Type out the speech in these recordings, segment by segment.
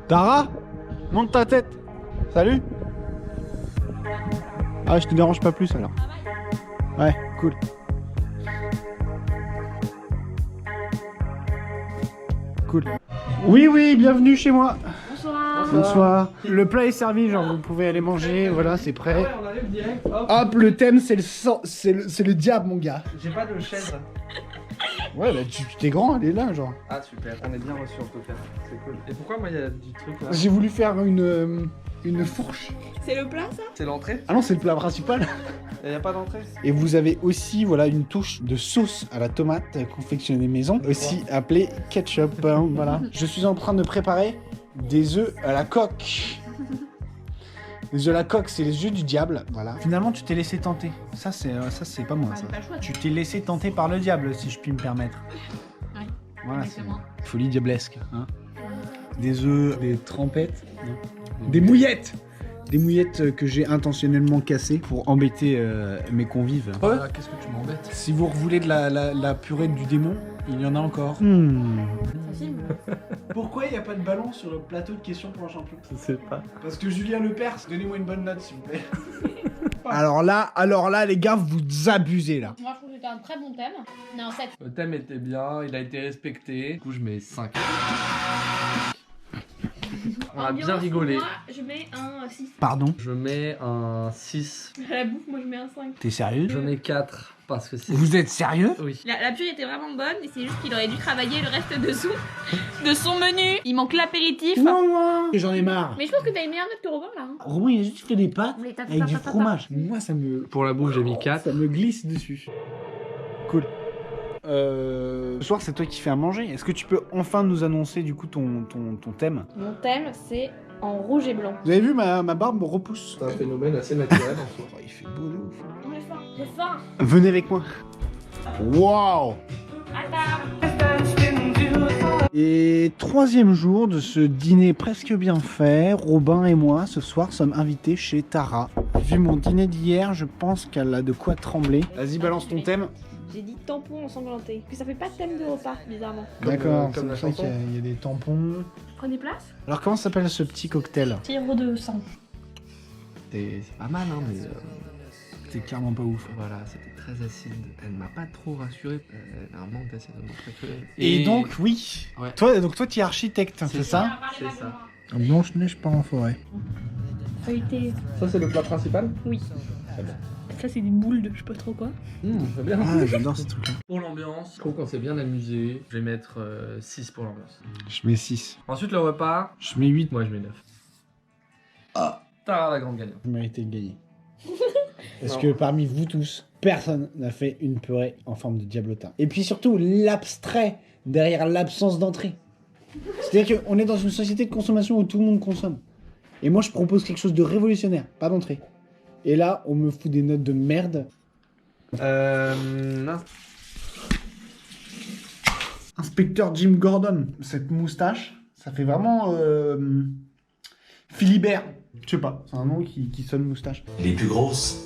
Tara, monte ta tête. Salut. Ah, je te dérange pas plus alors. Ouais, cool. Cool. Oui, oui, bienvenue chez moi. Bonsoir. Bonsoir. Le plat est servi, genre vous pouvez aller manger, voilà, c'est prêt. Ouais, on arrive direct. Hop. Hop, le thème c'est le diable, mon gars. J'ai pas de chaise. Ouais, bah tu t'es grand, elle est là, genre. Ah super, on est bien reçus en tout cas. C'est cool. Et pourquoi moi il y a du truc là? J'ai voulu faire une fourche. C'est le plat ça? C'est l'entrée? Ah non, c'est le plat principal. Il y a pas d'entrée? Et vous avez aussi, voilà, une touche de sauce à la tomate confectionnée maison, aussi appelée ketchup. Voilà. Je suis en train de préparer des œufs à la coque. Les œufs à la coque, c'est les œufs du diable, voilà. Finalement, tu t'es laissé tenter. Ça, c'est pas moi, Ah, ça. j'ai pas le choix. Tu t'es laissé tenter par le diable, si je puis me permettre. Ouais, Voilà, c'est exactement. folie diablesque. Hein. Des œufs, des trempettes, non. Des mouillettes. Des mouillettes que j'ai intentionnellement cassées pour embêter mes convives. Voilà, qu'est-ce que tu m'embêtes? Si vous voulez de la purée du démon, il y en a encore. Ça filme. Pourquoi il n'y a pas de ballon sur le plateau de questions pour un champion? Je sais pas. Parce que Julien Lepers, donnez-moi une bonne note s'il vous plaît. alors là, les gars, vous abusez là. Moi je trouve que c'était un très bon thème. Non, 7. Le thème était bien, il a été respecté. Du coup je mets 5. On a bien rigolé. Moi je mets un 6. Pardon? Je mets un 6. À la bouffe, moi je mets un 5. T'es sérieux? Je mets 4 parce que c'est... Vous êtes sérieux? Oui. La purée était vraiment bonne, et c'est juste qu'il aurait dû travailler le reste de son menu. Il manque l'apéritif. moi j'en ai marre. Mais je pense que t'as une meilleure note que Robin là. Hein. Romain, il a juste fait des pâtes Mais t'as- avec t'as- du t'as- t'as- fromage. Moi, ça me... Pour la bouffe j'ai mis 4. Ça me glisse dessus. Cool. Ce soir, c'est toi qui fais à manger. Est-ce que tu peux enfin nous annoncer du coup ton thème? Mon thème c'est en rouge et blanc. Vous avez vu, ma barbe repousse. C'est un phénomène assez naturel en soi. Oh, il fait beau de ouf. J'ai faim. Venez avec moi. Waouh! À table. Et troisième jour de ce dîner presque bien fait, Robin et moi ce soir sommes invités chez Tara. Vu mon dîner d'hier, je pense qu'elle a de quoi trembler. Vas-y, balance ton thème. J'ai dit tampon ensanglanté. Puis ça fait pas de thème de repas, bizarrement. D'accord, c'est comme la pour ça chanson. qu'il y a des tampons. Prenez place. Alors comment s'appelle ce petit cocktail? Tigre de sang. C'est pas mal hein mais... C'est clairement pas ouf. Voilà, c'était très acide. Elle m'a pas trop rassuré. Elle a un manque d'acide dans mon préféré. Et donc, oui. Ouais. Toi, tu es architecte, c'est ça? C'est ça. Blanche-Neige part en forêt. Feuilleté. Ça c'est le plat principal? Oui. Très bien. Ça c'est des boules de je sais pas trop quoi. Très bien. Ah, j'adore ce truc-là. Pour l'ambiance, je trouve qu'on s'est bien amusé. Je vais mettre 6 pour l'ambiance. Je mets 6. Ensuite le repas, Je mets 8. moi je mets 9. Ah Tara la grande gagnante. Vous méritez de gagner. Parce Non. que parmi vous tous, personne n'a fait une purée en forme de diablotin. Et puis surtout, l'abstrait derrière l'absence d'entrée. C'est-à-dire qu'on est dans une société de consommation où tout le monde consomme. Et moi, je propose quelque chose de révolutionnaire, pas d'entrée. Et là, on me fout des notes de merde. Non. Inspecteur Jim Gordon, cette moustache, ça fait vraiment Philibert. Je sais pas, c'est un nom qui sonne moustache. Les plus grosses.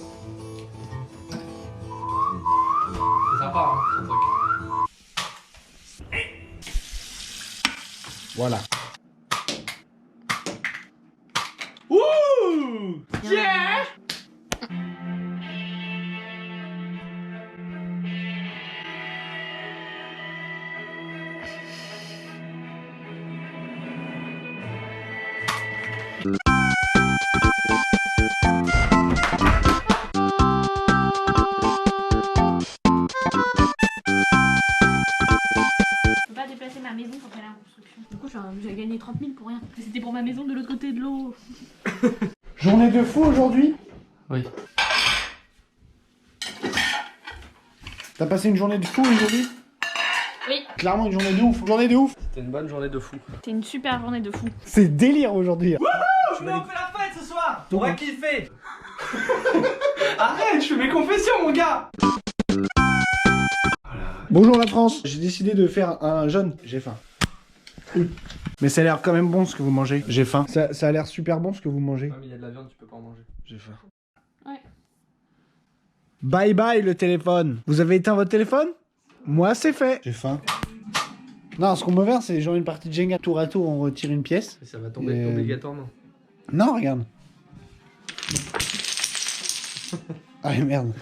C'est sympa hein, ce truc. Voilà. Je peux pas déplacer ma maison quand elle est en construction. Du coup j'ai gagné 30 000 pour rien. C'était pour ma maison de l'autre côté de l'eau. Journée de fou aujourd'hui. Oui. T'as passé une journée de fou aujourd'hui? Oui. Clairement une journée de ouf. Journée de ouf. C'était une bonne journée de fou. C'était une super journée de fou. C'est délire aujourd'hui. On fait la fête ce soir. On va kiffer. Arrête, je fais mes confessions mon gars. Bonjour la France. J'ai décidé de faire un jeûne. J'ai faim. Mais ça a l'air quand même bon ce que vous mangez. J'ai faim. Ça a l'air super bon ce que vous mangez. Ouais, mais il y a de la viande, tu peux pas en manger. J'ai faim. Ouais. Bye bye le téléphone. Vous avez éteint votre téléphone? Moi c'est fait. J'ai faim. Non, ce qu'on peut faire, c'est genre une partie de Jenga tour à tour, on retire une pièce. Et ça va tomber obligatoirement. Non, regarde. Ah merde.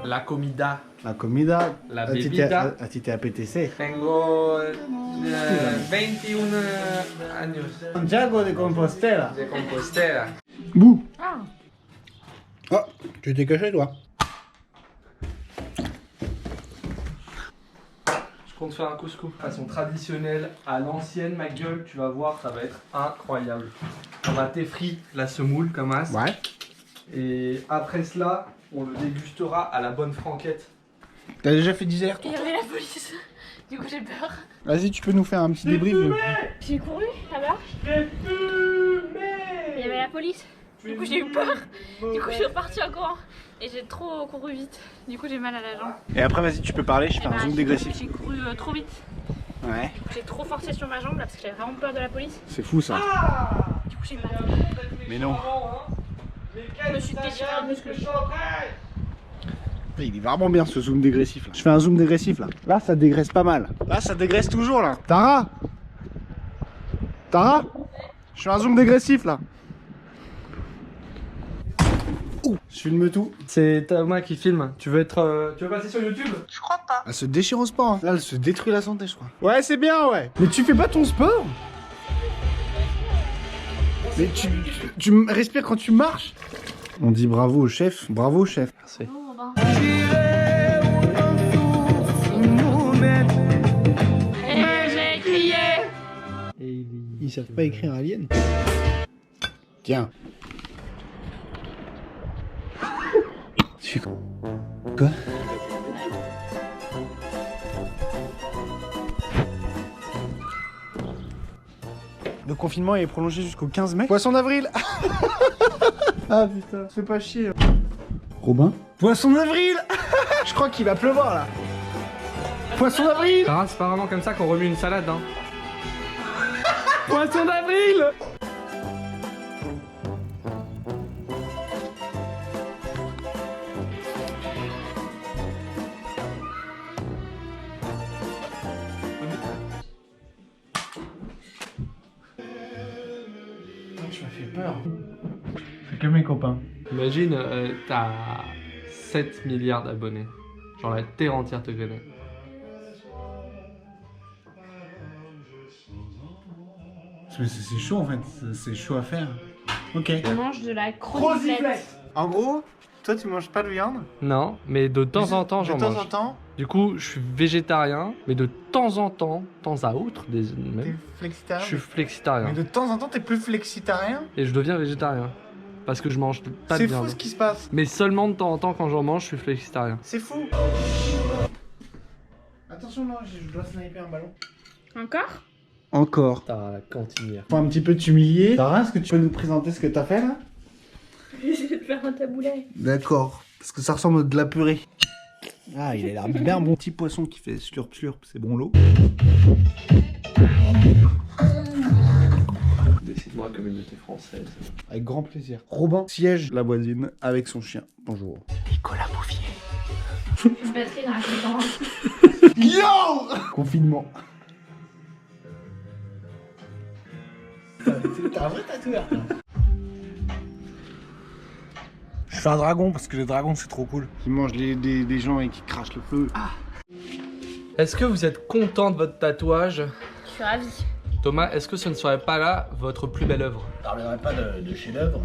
La comida. La comida. La bebida. A ti te apetece. Tengo 21 años Santiago de Compostela. de Compostela. Bouh. Ah. Oh, tu t'es caché toi. Je compte faire un couscous. Façon traditionnelle, à l'ancienne, ma gueule, tu vas voir, ça va être incroyable. On va t'effriter la semoule comme as. Ouais. Et après cela, on le dégustera à la bonne franquette. T'as déjà fait 10 allers-retours? Il y avait la police. Du coup j'ai peur. Vas-y, tu peux nous faire un petit débrief. J'ai couru là-bas. Il y avait la police. Du coup j'ai eu peur. Du coup je suis repartie en courant. Et j'ai trop couru vite. Du coup j'ai mal à la jambe. Et après, vas-y, tu peux parler, je fais un zoom dégressif. J'ai couru trop vite. Ouais. Du coup j'ai trop forcé sur ma jambe là parce que j'avais vraiment peur de la police. C'est fou ça. Du coup j'ai mal. Mais non. Je me suis déchiré un muscle. Il est vraiment bien ce zoom dégressif là. Je fais un zoom dégressif là. Là ça dégraisse pas mal. Là ça dégraisse toujours là. Tara, je fais un zoom dégressif là. Ouh, je filme tout. C'est Thomas qui filme. Tu veux passer sur YouTube? Je crois pas. Elle se déchire au sport. Hein. Là elle se détruit la santé je crois. Ouais c'est bien ouais. Mais tu fais pas ton sport? Mais tu respires quand tu marches. On dit bravo au chef. Bravo au chef. Merci. Oh, ben. Et j'ai crié. Ils savent pas écrire alien. Tiens. Tu fais quoi? Le confinement est prolongé jusqu'au 15 mai. Poisson d'avril. Ah putain, fais pas chier. Robin. Poisson d'avril. Je crois qu'il va pleuvoir là. Poisson d'avril. Sarah, c'est pas vraiment comme ça qu'on remue une salade, hein. Poisson d'avril. Tu m'as fait peur. C'est que mes copains. Imagine, t'as 7 milliards d'abonnés. Genre la terre entière te connaît. C'est chaud en fait, c'est chaud à faire. Ok. Je mange de la croziflette. En gros, toi tu manges pas de viande? Non, mais de temps en temps j'en mange. De temps en temps, Du coup, je suis végétarien, mais de temps en temps, temps à autre, t'es même, je flexitarien. suis flexitarien. Mais de temps en temps, t'es plus flexitarien. Et je deviens végétarien. Parce que je mange pas de C'est viande. fou ce qui se passe. Mais seulement de temps en temps, quand j'en mange, je suis flexitarien. C'est fou. Attention, non, je dois sniper un ballon. Encore? Encore. T'as la cantinière. Faut un petit peu t'humilier. Sarah, est-ce que tu peux nous présenter ce que t'as fait là? J'essaie de faire un taboulet. D'accord. Parce que ça ressemble à de la purée. Ah, il a l'air bien bon. Petit poisson qui fait slurp slurp, c'est bon l'eau. Décide-moi, communauté française. Avec grand plaisir. Robin siège la voisine avec son chien. Bonjour. Nicolas Bouffier. Une batterie dans la séquence. Yo! Confinement. T'as un vrai tatoueur. Je fais un dragon parce que les dragons c'est trop cool. Qui mangent des gens et qui crachent le feu. Ah. Est-ce que vous êtes content de votre tatouage? Je suis ravie. Thomas, est-ce que ce ne serait pas là votre plus belle œuvre? Je parlerai pas de chef-d'œuvre,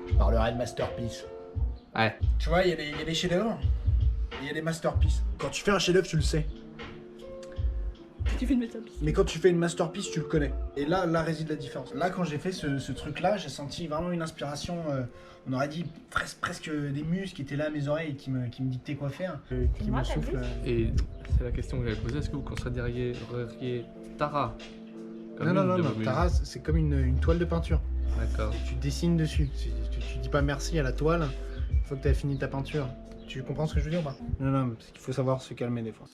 je parlerai de masterpiece. Ouais. Tu vois, il y a des chefs-d'œuvre et il y a des masterpieces. Quand tu fais un chef-d'œuvre, tu le sais. Tu fais une masterpiece. Mais quand tu fais une masterpiece, tu le connais. Et là réside la différence. Là, quand j'ai fait ce truc-là, j'ai senti vraiment une inspiration. On aurait dit presque des muses qui étaient là à mes oreilles et qui me dictaient quoi faire. Qui moi, me t'as soufflent. Et c'est la question que j'avais posée, est-ce que vous considériez Tara comme Non, une non, de non, vos muses? Tara, c'est comme une toile de peinture. D'accord. Tu dessines dessus. Tu dis pas merci à la toile une fois que tu as fini ta peinture. Tu comprends ce que je veux dire ou pas? Non, non, parce qu'il faut savoir se calmer des fois.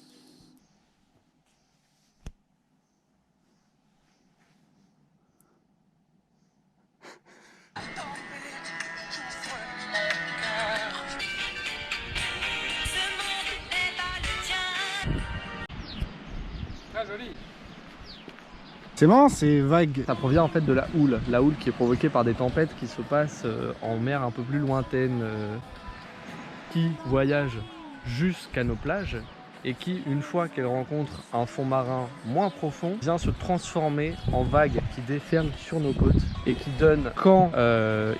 Très joli. C'est marrant, c'est vague. Ça provient en fait de la houle qui est provoquée par des tempêtes qui se passent en mer un peu plus lointaine, qui voyagent jusqu'à nos plages et qui, une fois qu'elle rencontre un fond marin moins profond, vient se transformer en vagues qui déferlent sur nos côtes et qui donnent, quand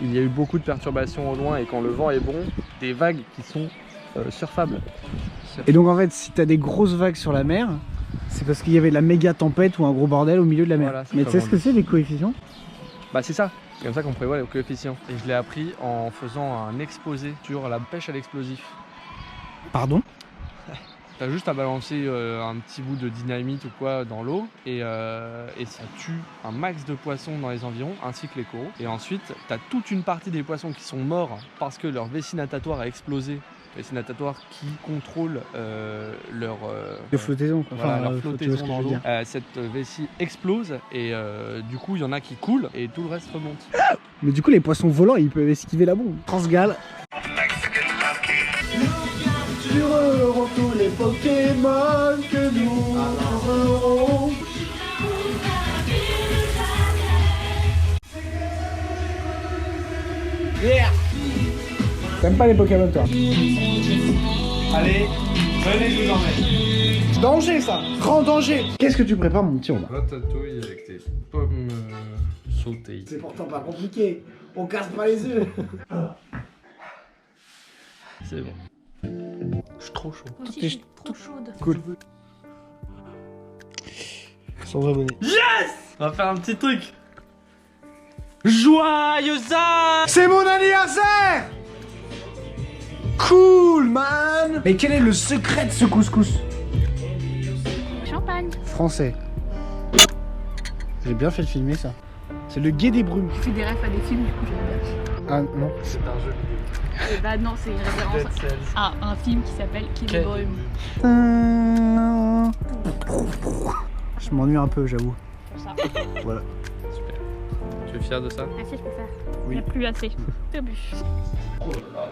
il y a eu beaucoup de perturbations au loin et quand le vent est bon, des vagues qui sont surfables. Et donc en fait, si t'as des grosses vagues sur la mer, c'est parce qu'il y avait de la méga tempête ou un gros bordel au milieu de la mer. Voilà, mais tu sais ce que c'est les coefficients? Bah c'est ça, c'est comme ça qu'on prévoit les coefficients. Et je l'ai appris en faisant un exposé sur la pêche à l'explosif. Pardon? T'as juste à balancer un petit bout de dynamite ou quoi dans l'eau et ça tue un max de poissons dans les environs ainsi que les coraux. Et ensuite, t'as toute une partie des poissons qui sont morts parce que leur vessie natatoire a explosé. Vessie natatoire qui contrôle leur flottaison, quoi. voilà, Enfin, leur flottaison tu vois ce que dans je veux l'eau. dire. Cette vessie explose et du coup, il y en a qui coulent et tout le reste remonte. Mais du coup, les poissons volants, ils peuvent esquiver la bombe. Transgal. Sur tous les Pokémon que nous aurons. Yeah. T'aimes pas les Pokémon, toi? Allez, venez, je vous emmène. Danger, ça. Grand danger. Qu'est-ce que tu prépares, mon petit Romain? Ratatouille avec tes pommes sautées. C'est pourtant pas compliqué. On casse pas les œufs. C'est bon. Je suis trop chaud. Moi aussi, est- je suis trop chaude. Cool. 100 abonnés. On va faire un petit truc. Joyeux anniversaire! C'est mon anniversaire! Cool, man! Mais quel est le secret de ce couscous? Champagne. Français. J'ai bien fait de filmer ça. C'est le guet des brumes. Je fais des refs à des films, du coup j'aime bien. Ah non. C'est un jeu vidéo. Et bah non, c'est une référence Dead Cells. à un film qui s'appelle Quai des Quai- Brumes. Je m'ennuie un peu, j'avoue. Pour ça. Voilà. Super. Tu es fier de ça? Assez, je peux faire. Oui. Il n'y a plus assez. T'as bu. Oh là là.